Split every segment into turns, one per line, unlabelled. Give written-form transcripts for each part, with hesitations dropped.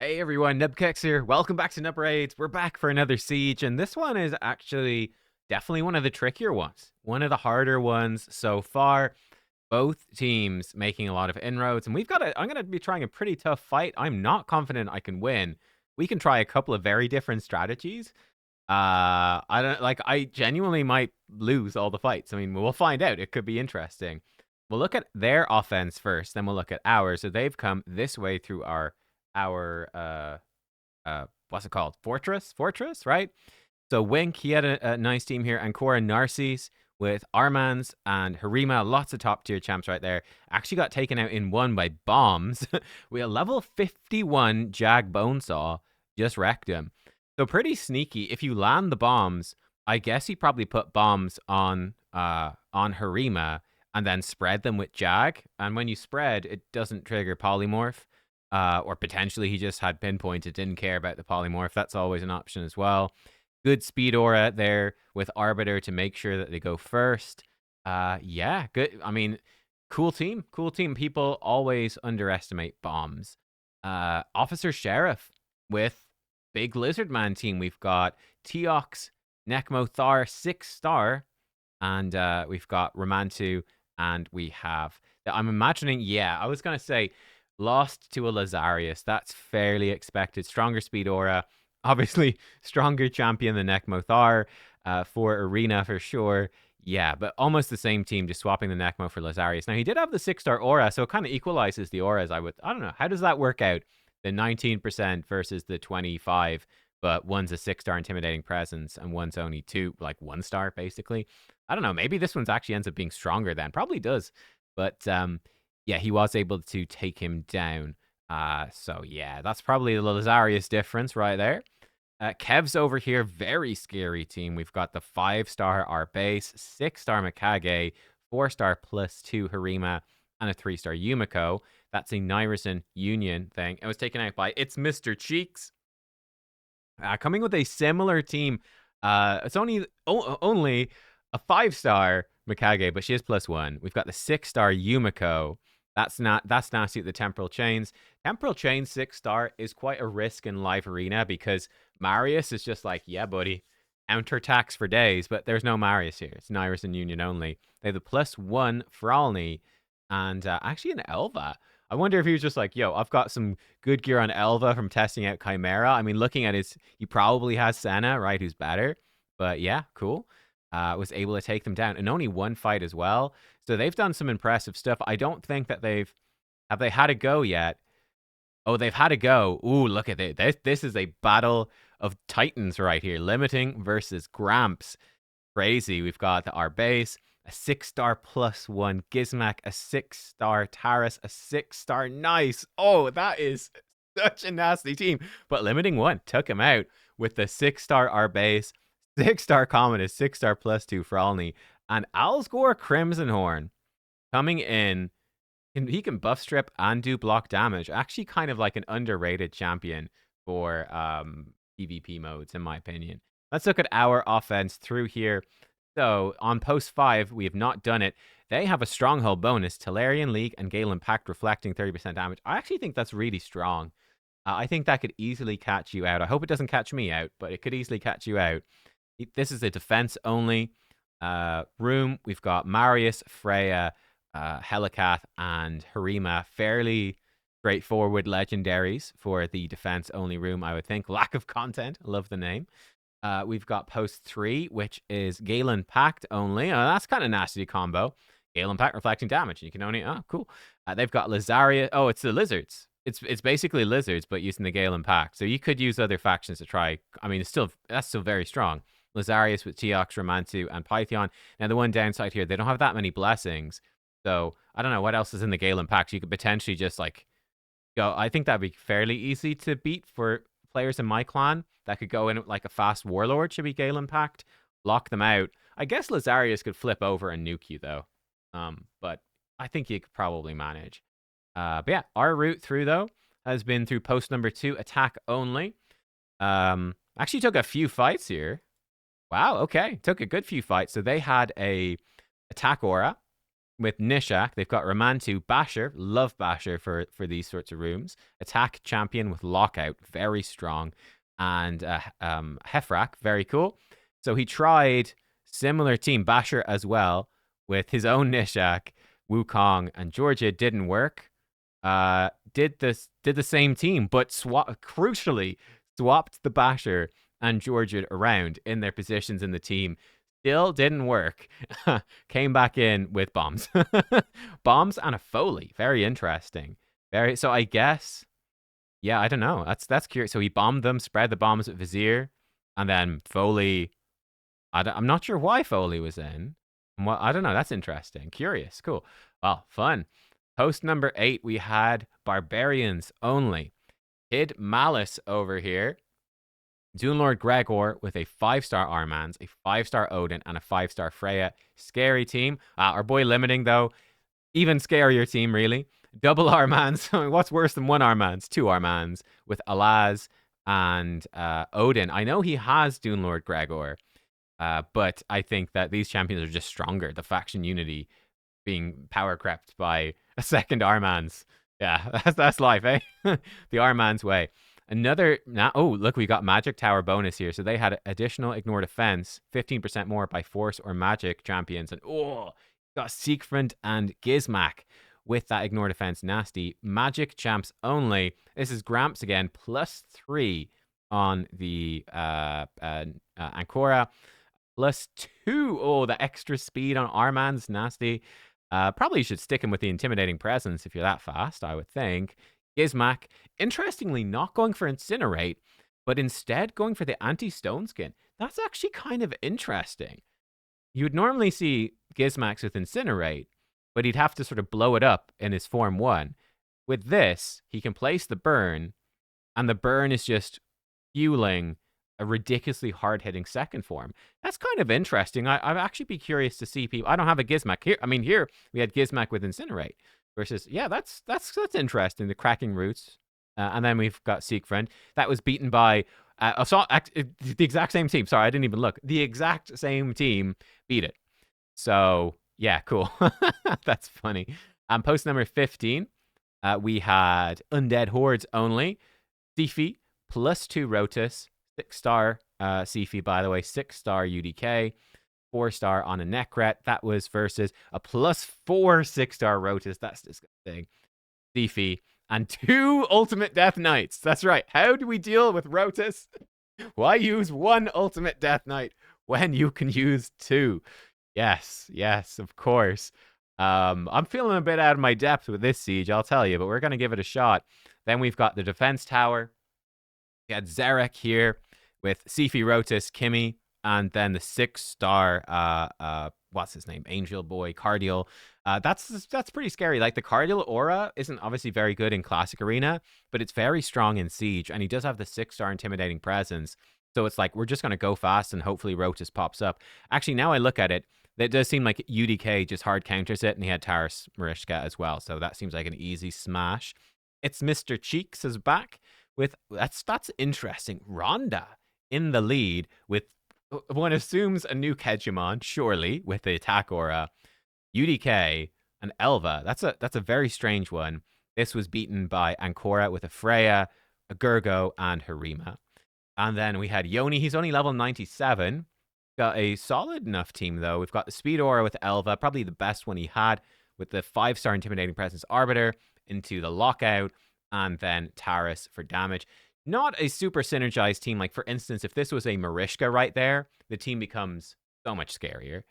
Hey everyone, nubkeks here. Welcome back to Nub Raids. We're back for another siege, and this one is actually definitely one of the trickier ones. One of the harder ones so far. Both teams making a lot of inroads, and I'm gonna be trying a pretty tough fight. I'm not confident I can win. We can try a couple of very different strategies. I genuinely might lose all the fights. I mean, we'll find out. It could be interesting. We'll look at their offense first, then we'll look at ours. So they've come this way through our what's it called? Fortress, right? So Wink, he had a nice team here, and Cora Narcisse with Armans and Harima, lots of top tier champs right there. Actually got taken out in one by bombs. We had level 51 Jag Bonesaw just wrecked him. So pretty sneaky. If you land the bombs, I guess he probably put bombs on Harima and then spread them with Jag. And when you spread, it doesn't trigger polymorph. Or potentially he just had pinpointed, didn't care about the polymorph. That's always an option as well. Good speed aura there with Arbiter to make sure that they go first. Yeah, good. I mean, cool team. Cool team. People always underestimate bombs. Officer Sheriff with Big Lizard Man team. We've got Teox, Necmo Thar, 6-star, and we've got Romantu, and we have. I'm imagining, yeah, I was going to say lost to a Lazarius. That's fairly expected. Stronger speed aura. Obviously, stronger champion than Necmo Thar for Arena for sure. Yeah, but almost the same team, just swapping the Necmo for Lazarius. Now, he did have the 6-star aura, so it kind of equalizes the auras. I don't know. How does that work out? The 19% versus the 25, but one's a 6-star intimidating presence and one's only 1-star, basically. I don't know. Maybe this one's actually ends up being stronger then. Probably does. But yeah, he was able to take him down. So yeah, that's probably the Lazarius difference right there. Kev's over here, very scary team. We've got the 5-star our base, 6-star Mikage, 4-star +2 Harima, and a 3-star Yumiko. That's a Nyrison Union thing. It was taken out by It's Mr. Cheeks. Coming with a similar team. It's only a 5-star Mikage, but she is +1. We've got the 6-star Yumiko. That's nasty at the Temporal Chains. Temporal Chain 6-star is quite a risk in live arena because Marius is just like, yeah, buddy, counter attacks for days, but there's no Marius here. It's Nyrus and Union only. They have the +1 Fralny and actually an Elva. I wonder if he was just like, yo, I've got some good gear on Elva from testing out Chimera. I mean, looking at he probably has Senna, right, who's better. But yeah, cool. Was able to take them down in only one fight as well. So they've done some impressive stuff. I don't think that have they had a go yet? Oh, they've had a go. Ooh, look at it. This is a battle of titans right here. Limiting versus Gramps. Crazy. We've got our base, a 6-star +1 Gizmak, a 6-star Taras, a 6-star Nice. Oh, that is such a nasty team. But limiting one took him out with the 6-star our base, 6-star Commodus, 6-star +2 Fralny, and Alsgore Crimson Horn coming in. And he can buff strip and do block damage. Actually, kind of like an underrated champion for PvP modes, in my opinion. Let's look at our offense through here. So on post 5, we have not done it. They have a Stronghold bonus, Tellurian League and Galen Pact reflecting 30% damage. I actually think that's really strong. I think that could easily catch you out. I hope it doesn't catch me out, but it could easily catch you out. This is a defense only room. We've got Marius, Freya, Helicath, and Harima. Fairly straightforward legendaries for the defense only room, I would think. Lack of content. Love the name. We've got post 3, which is Galen Pact only. That's kind of nasty combo. Galen Pact reflecting damage. You can only, cool. They've got Lazaria. Oh, it's the lizards. It's basically lizards, but using the Galen Pact. So you could use other factions to try. I mean, that's still very strong. Lazarius with Teox, Romantu, and Python. Now, the one downside here, they don't have that many blessings. So I don't know what else is in the Galen Pact. You could potentially just go. I think that'd be fairly easy to beat for players in my clan. That could go in like a fast warlord, should be Galen Pact. Lock them out. I guess Lazarius could flip over and nuke you though. But I think you could probably manage. But yeah, our route through though has been through post number 2, attack only. Actually took a few fights here. Wow, okay. Took a good few fights. So they had a attack aura. with Nishak, they've got Ramantu, Basher, love Basher for these sorts of rooms. Attack champion with Lockout, very strong. And Hefrak, very cool. So he tried similar team, Basher as well, with his own Nishak, Wukong, and Georgia. Didn't work. Did the same team, but crucially swapped the Basher and Georgia around in their positions in the team. Still didn't work. Came back in with bombs. Bombs and a Foley. Very interesting. So I guess, yeah, I don't know. That's curious. So he bombed them, spread the bombs with Vizier, and then Foley. I'm not sure why Foley was in. Well, I don't know. That's interesting. Curious. Cool. Well, fun. Post number 8, we had Barbarians only. Kid Malice over here. Dunelord Gregor with a 5-star Armans, a 5-star Odin, and a 5-star Freya. Scary team. Our boy Limiting, though, even scarier team, really. Double Armans. What's worse than one Armans? 2 Armans with Alaz and Odin. I know he has Dunelord Gregor, but I think that these champions are just stronger. The faction unity being power crept by a second Armans. Yeah, that's life, eh? The Armans way. Oh, look, we got Magic Tower bonus here. So they had additional ignore defense, 15% more by force or magic champions. And got Siegfried and Gizmak with that ignore defense. Nasty. Magic champs only. This is Gramps again, +3 on the Ancora. +2. Oh, the extra speed on Armand's nasty. Probably should stick him with the intimidating presence if you're that fast, I would think. Gizmak, interestingly, not going for Incinerate, but instead going for the anti-stone skin. That's actually kind of interesting. You would normally see Gizmax with Incinerate, but he'd have to sort of blow it up in his Form 1. With this, he can place the burn, and the burn is just fueling a ridiculously hard-hitting second form. That's kind of interesting. I'd actually be curious to see people. I don't have a Gizmak here. I mean, here we had Gizmak with Incinerate versus, yeah, that's interesting. The cracking roots, and then we've got Siegfried that was beaten by the exact same team. Sorry, I didn't even look. The exact same team beat it. So yeah, cool. That's funny. Post number 15, we had Undead Hordes only. Sifi +2 Rotus. 6-star Sifi, by the way, 6-star UDK, 4-star on a Necret. That was versus a +4 6-star Rotus. That's disgusting. Sifi and 2 Ultimate Death Knights. That's right. How do we deal with Rotus? Why use 1 Ultimate Death Knight when you can use 2? Yes, of course. I'm feeling a bit out of my depth with this siege, I'll tell you, but we're going to give it a shot. Then we've got the defense tower. We had Zarek here with Sifi, Rotus, Kimmy, and then the 6-star, what's his name? Angel Boy, Cardial. That's pretty scary. Like, the Cardial aura isn't obviously very good in Classic Arena, but it's very strong in Siege, and he does have the 6-star Intimidating Presence. So it's like, we're just going to go fast, and hopefully Rotus pops up. Actually, now I look at it, it does seem like UDK just hard counters it, and he had Taras Marishka as well, so that seems like an easy smash. It's Mr. Cheeks is back with, that's interesting, Rhonda in the lead with, one assumes a new hegemon, surely, with the attack aura, UDK, and Elva. That's a very strange one. This was beaten by Ancora with a Freya, a Gurgo, and Harima. And then we had Yoni. He's only level 97. Got a solid enough team, though. We've got the Speed Aura with Elva, probably the best one he had, with the 5-star Intimidating Presence Arbiter into the Lockout, and then Taras for damage. Not a super synergized team. Like, for instance, if this was a Marishka right there, the team becomes so much scarier.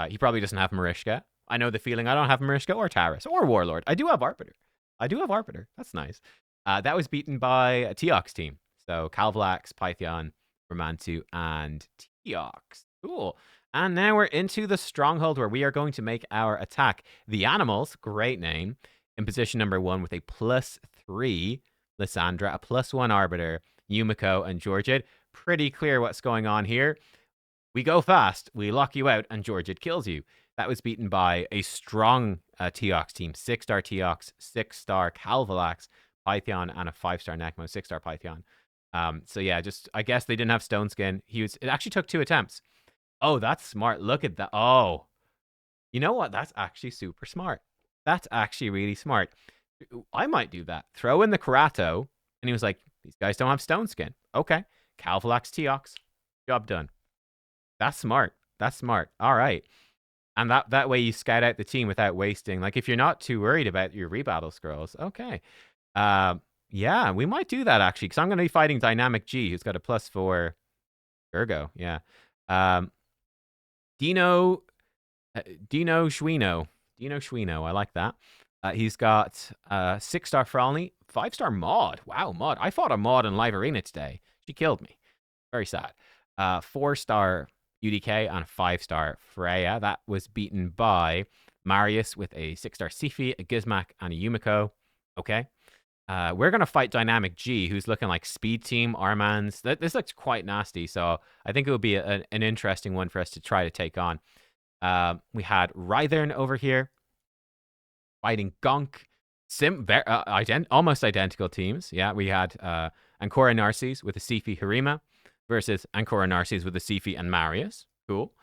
He probably doesn't have Marishka. I know the feeling. I don't have Marishka or Taras or Warlord. I do have Arbiter. That's nice. That was beaten by a Teox team. So Calvalax, Python, Romantu, and Teox. Cool. And now we're into the Stronghold, where we are going to make our attack. The Animals, great name, in position number 1 with a +3 Lysandra, a +1 Arbiter, Yumiko, and Georgid. Pretty clear what's going on here. We go fast, we lock you out, and Georgid kills you. That was beaten by a strong Teox team. 6-star Teox, 6-star Calvalax, Python, and a 5-star Necmo, 6-star Python. So yeah, just, I guess they didn't have Stone Skin. It actually took 2 attempts. Oh, that's smart. Look at that. Oh, You know what? That's actually super smart. That's actually really smart. I might do that. Throw in the Karato, and he was like, "These guys don't have stone skin." Okay, Calvalax Teox, job done. That's smart. That's smart. All right, and that way you scout out the team without wasting. Like if you're not too worried about your rebattle scrolls, okay. Yeah, we might do that actually, because I'm going to be fighting Dynamic G, who's got a +4 Ergo. Yeah. Um, Dino Dino Schwino. Dino Schwino. I like that. He's got 6-star Frolny, 5-star Maud. Wow, Maud. I fought a Maud in Live Arena today. She killed me. Very sad. 4-star UDK and a 5-star Freya. That was beaten by Marius with a 6-star Sifi, a Gizmak, and a Yumiko. Okay. We're going to fight Dynamic G, who's looking like Speed Team, Armans. This looks quite nasty, so I think it would be an interesting one for us to try to take on. We had Rythern over here fighting Gonk. Almost identical teams. Yeah, we had Ancora Narcis with a Sifi Harima versus Ancora Narcis with a Sifi and Marius. Cool.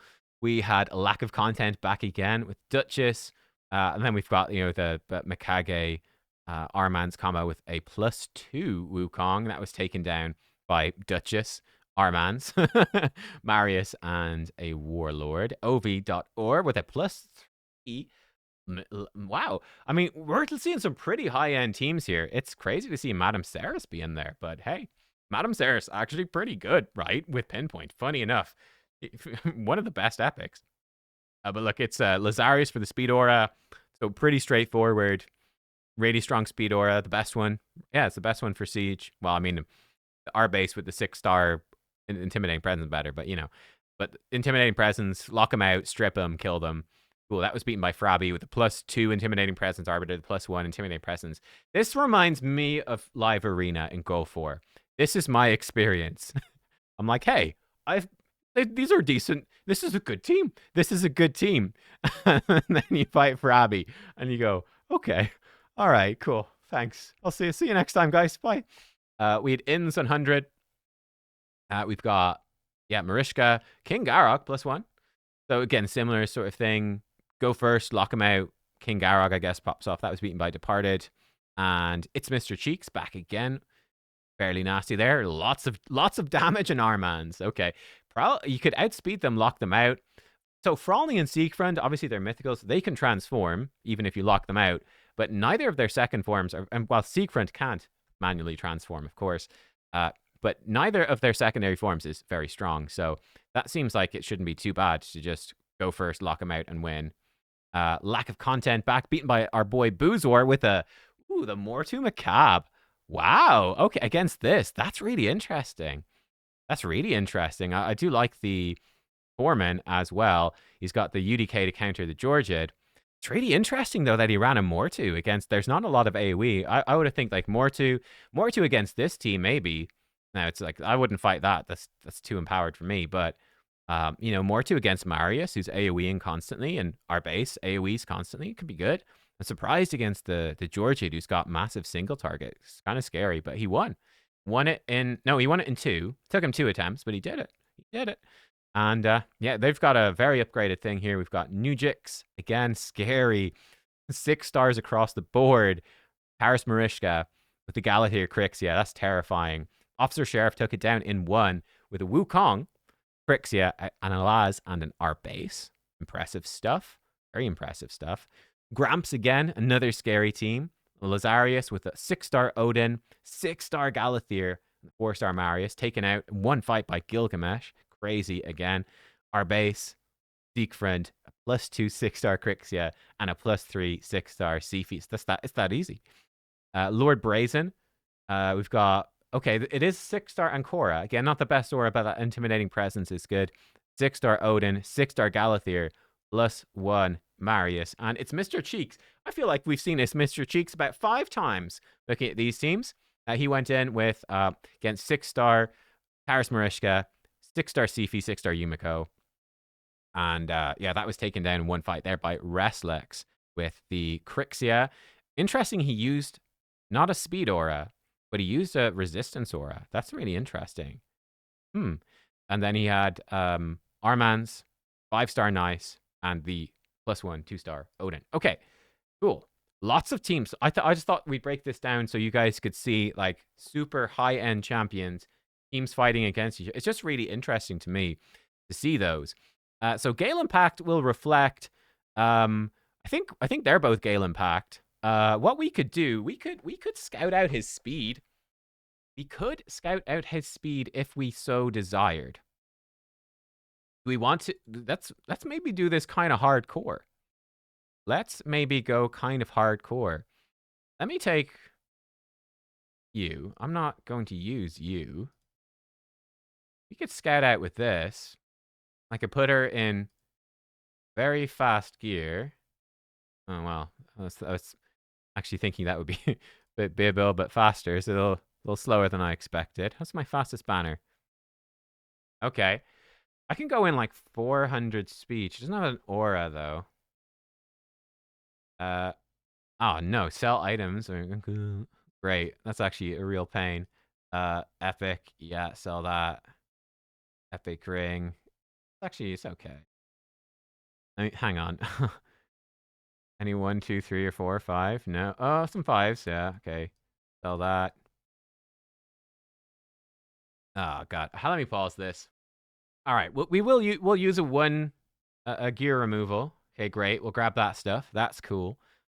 We had a lack of content back again with Duchess. And then we've got, the Mikage Arman's combo with a +2 Wukong that was taken down by Duchess, Arman's, Marius, and a Warlord. Ovi.or with a +3. Wow. I mean, we're seeing some pretty high-end teams here. It's crazy to see Madame Ceres be in there, but hey, Madame Ceres actually pretty good, right? With Pinpoint. Funny enough, one of the best epics. But look, it's Lazarius for the Speed Aura, so pretty straightforward. Really strong Speed Aura, the best one. Yeah, it's the best one for Siege. Well, I mean, our base with the 6-star Intimidating Presence better, but but Intimidating Presence, lock them out, strip them, kill them. Cool, that was beaten by Frabby with a +2 Intimidating Presence, Arbiter, the +1 Intimidating Presence. This reminds me of Live Arena in Go 4. This is my experience. I'm like, hey, these are decent. This is a good team. This is a good team. And then you fight Frabby, and you go, okay, all right, cool, thanks. I'll see you next time, guys. Bye. We had Inns on 100. We've got, Marishka, King Garok +1. So again, similar sort of thing. Go first, lock him out. King Garog, I guess, pops off. That was beaten by Departed. And it's Mr. Cheeks back again. Fairly nasty there. Lots of damage in Armans. Okay. You could outspeed them, lock them out. So Frolny and Siegfried, obviously they're mythicals. They can transform, even if you lock them out. But neither of their second forms and while Siegfried can't manually transform, of course, but neither of their secondary forms is very strong. So that seems like it shouldn't be too bad to just go first, lock them out, and win. Lack of content back, beaten by our boy Boozor with the Mortu Macabre. Wow. Okay, against this. That's really interesting. That's really interesting. I do like the Foreman as well. He's got the UDK to counter the Georgid. It's really interesting, though, that he ran a Mortu against... There's not a lot of AoE. I would have think, like, Mortu against this team, maybe. Now, it's like, I wouldn't fight that. That's too empowered for me. But, Mortu against Marius, who's AoEing constantly, and our base AoEs constantly, could be good. I'm surprised against the Georgid, who's got massive single target. It's kind of scary, but he won. He won it in 2. Took him 2 attempts, but he did it. And they've got a very upgraded thing here. We've got Nubkeks. Again, scary. 6 stars across the board. Paris Marishka with the Galatir Crixia. That's terrifying. Officer Sheriff took it down in 1 with a Wukong, Crixia, an Alaz, and an Arbase. Impressive stuff. Very impressive stuff. Gramps again, another scary team. Lazarius with a 6-star Odin, 6-star Galathir, 4-star Marius, taken out in 1 fight by Gilgamesh. Crazy again. Our base, Siegfried, a +2 6-star Crixia, and a +3 6-star Sifi. It's that easy. Lord Brazen, we've got, okay, it is 6-star Ancora. Again, not the best aura, but that intimidating presence is good. 6-star Odin, 6-star Galathir, +1 Marius, and it's Mr. Cheeks. I feel like we've seen this Mr. Cheeks about 5 times looking at these teams. He went in with, against 6-star Paris Marishka, 6-star Sifi, 6-star Yumiko. And that was taken down in 1 fight there by Reslex with the Crixia. Interesting, he used not a speed aura, but he used a resistance aura. That's really interesting. And then he had Arman's 5-star Nice and the +1, 2-star. Odin. Okay, cool. Lots of teams. I just thought we'd break this down so you guys could see like super high-end champions, teams fighting against each other. It's just really interesting to me to see those. So Gale Impact will reflect. I think they're both Gale Impact. What we could do, we could scout out his speed. We could scout out his speed if we so desired. Do we want to? Let's maybe do this kind of hardcore. Let's maybe go kind of hardcore. Let me take you. I'm not going to use you. We could scout out with this. I could put her in very fast gear. Oh, well. I was actually thinking that would be be a little bit faster, so a little slower than I expected. What's my fastest banner? Okay. I can go in like 400 speed. She doesn't have an aura, though. Oh, no. Sell items. Great. That's actually a real pain. Epic. Yeah, sell that. Epic ring. Actually, it's okay. I mean, hang on. Any 1, 2, 3, or 4, 5? No. Oh, some 5s. Yeah, okay. Sell that. Oh, God. Let me pause this. All right. We'll use a gear removal. Okay, great. We'll grab that stuff. That's cool.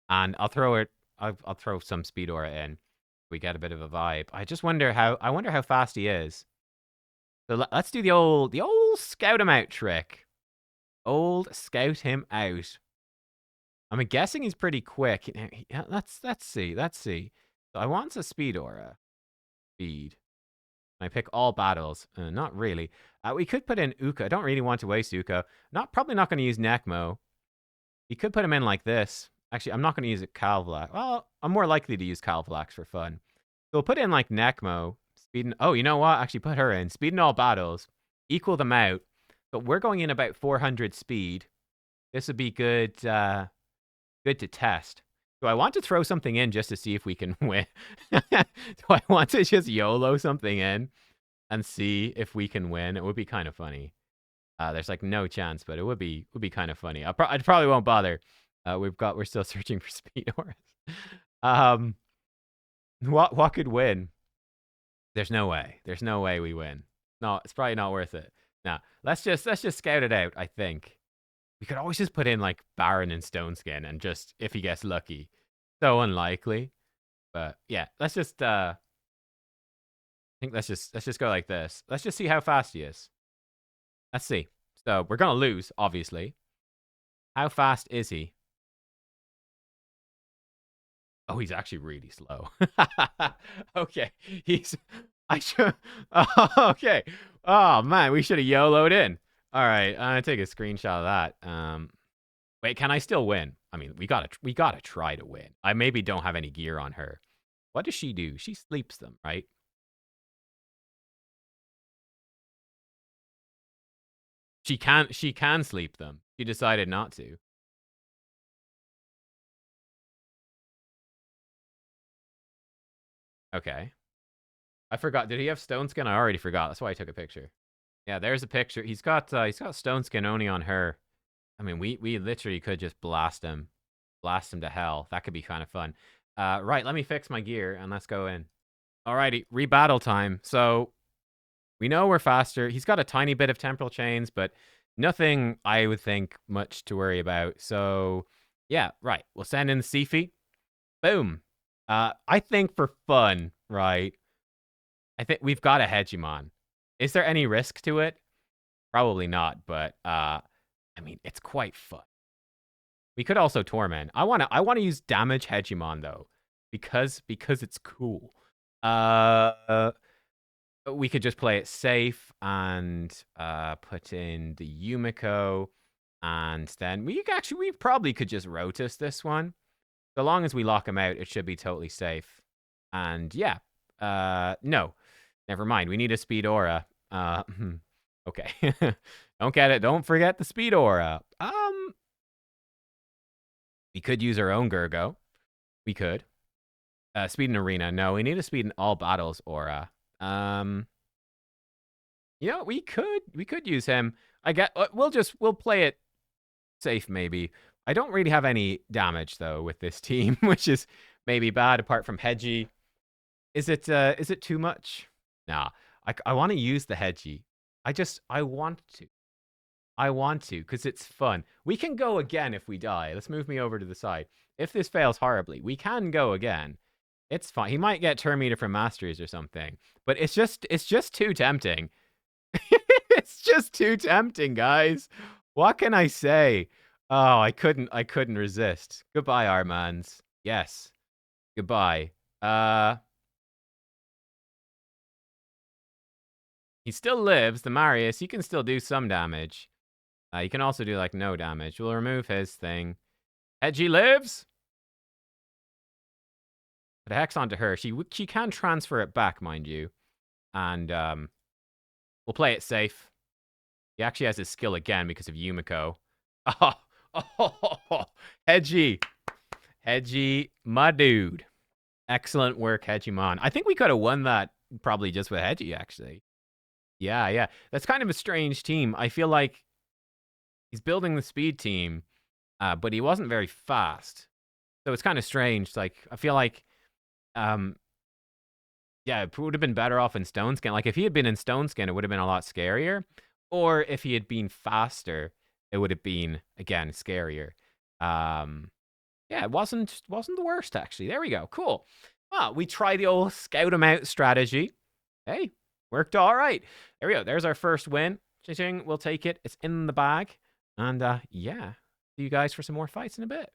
And I'll throw some speed aura in. We get a bit of a vibe. I just wonder how fast he is. So let's do the old scout him out trick. Old scout him out. I'm guessing he's pretty quick. Yeah, let's see. So I want a speed aura. Speed. I pick all battles. Not really. We could put in Uka. I don't really want to waste Uka. Probably not going to use Necmo. You could put him in like this. Actually, I'm not going to use a Calvalax. Well, I'm more likely to use Calvalax for fun. So we'll put in like Necmo. Speed. Oh, you know what? Actually, put her in. Speed in all battles. Equal them out. But we're going in about 400 speed. This would be good. Good to test. Do I want to throw something in just to see if we can win? Do I want to just YOLO something in and see if we can win? It would be kind of funny. There's like no chance, but it would be kind of funny. I probably won't bother. We're still searching for speed auras. What could win? There's no way. There's no way we win. No, it's probably not worth it. Nah, let's just scout it out. I think we could always just put in like Baron and Stone Skin and just if he gets lucky. So unlikely, but yeah. Let's just I think let's just go like this. Let's just see how fast he is. Let's see. So we're gonna lose, obviously. How fast is he? Oh, he's actually really slow. Okay, I should. Oh, okay. Oh man, we should have YOLO'd in. All right, I'm gonna take a screenshot of that. Wait, can I still win? I mean, we gotta try to win. I maybe don't have any gear on her. What does she do? She sleeps them, right? She can sleep them. She decided not to. Okay. I forgot. Did he have stone skin? I already forgot. That's why I took a picture. Yeah, there's a picture. He's got stone skin only on her. I mean, we literally could just blast him to hell. That could be kind of fun. Right, let me fix my gear and let's go in. Alrighty, rebattle time. So we know we're faster. He's got a tiny bit of temporal chains, but nothing I would think much to worry about. So yeah, right. We'll send in Sifi. Boom. I think for fun, right? I think we've got a Hegemon. Is there any risk to it? Probably not, but I mean, it's quite fun. We could also Torment. I wanna use damage Hegemon though, because it's cool. We could just play it safe and put in the Yumiko, and then we probably could just Rotus this one. So long as we lock him out, it should be totally safe. And yeah, no, never mind. We need a speed aura. Okay, don't forget the speed aura. We could use our own Gurgo. We could. Speed in arena. No, we need a speed in all battles aura. You know, we could use him. We'll play it safe maybe. I don't really have any damage though with this team, which is maybe bad apart from Hedgie. Is it too much? Nah. I want to use the Hedgie. I want to. I want to because it's fun. We can go again if we die. Let's move me over to the side. If this fails horribly, we can go again. It's fine. He might get Terminator from Masters or something, but it's just too tempting. It's just too tempting, guys. What can I say? Oh, I couldn't resist. Goodbye, Armands. Yes. Goodbye. He still lives, the Marius. He can still do some damage. He can also do like no damage. We'll remove his thing. Hedgie lives. Put a hex onto her. She can transfer it back, mind you, and we'll play it safe. He actually has his skill again because of Yumiko. Oh, Hedgie. Hedgie, my dude. Excellent work, Hedgemon. I think we could have won that probably just with Hedgie, actually. Yeah. That's kind of a strange team. I feel like he's building the speed team, but he wasn't very fast. So it's kind of strange. Like, I feel like, yeah, it would have been better off in Stone Skin. Like, if he had been in Stone Skin, it would have been a lot scarier. Or if he had been faster, it would have been, again, scarier. Yeah, it wasn't the worst, actually. There we go. Cool. Well, we tried the old scout him out strategy. Hey, worked all right. There we go. There's our first win. Ching, we'll take it. It's in the bag. And yeah, see you guys for some more fights in a bit.